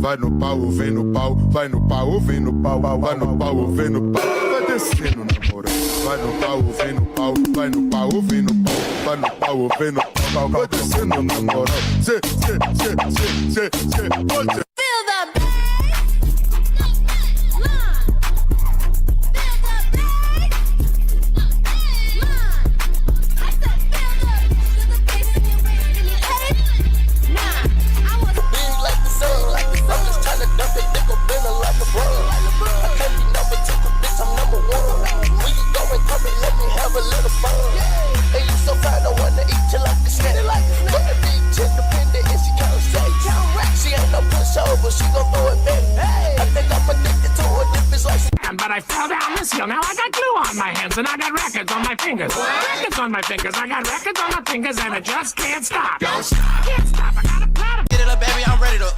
vai no pau, vem no pau, vai no pau, vem no pau, vai no pau, vem no pau, vai descendo na moral. Vai no pau, vem no pau, vai no pau, vem no pau, vai no pau, vem no pau, vai descendo na moral. Feel the but I fell down this hill. Now I got glue on my hands and I got records on my fingers. Records on my fingers. I got records on my fingers and I just can't stop. Don't stop. Can't stop. I got a platter. Get it up, baby. I'm ready to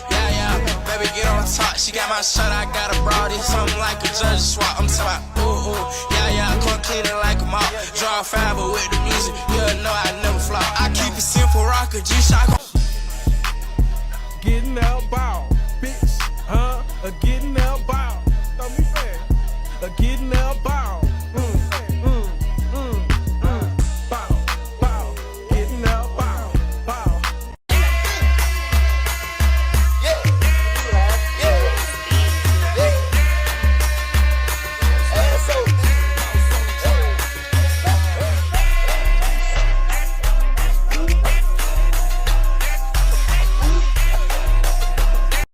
yeah, yeah. Baby, get on top. She got my shirt. I got a broadie. Something like a judge swap. I'm talking about yeah, yeah. Come clean it like a mop. Draw fiber with the music. You know I never flop. I keep it simple. Rock a G-Shock. Getting out ball, bitch, huh? Getting out ball. Throw me back. Getting out ball. Ball, ball. Getting out ball, ball.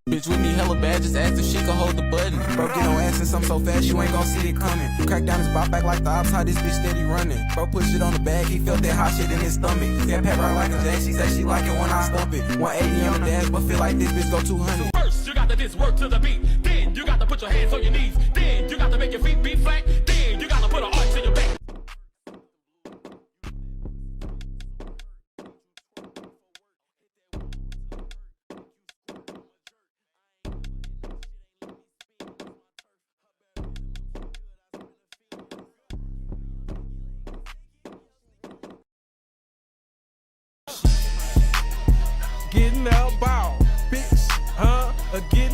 Bitch with me hella bad, just asked if she could hold the button. Bro, get on ass since I'm so fast, you ain't gon' see it coming. Crack down his bop back like the ops, how this bitch steady running. Bro, push it on the bag, he felt that hot shit in his stomach. Yeah, pep her like a J, she said she like it when I stump it. 180 on the dash, but feel like this bitch go 200. First, you got to just work to the beat. Then, you got to put your hands on your knees. Then, you got to make your feet be flat. Then, you got to put an arch in your back. Getting out ball, bitch, huh? Getting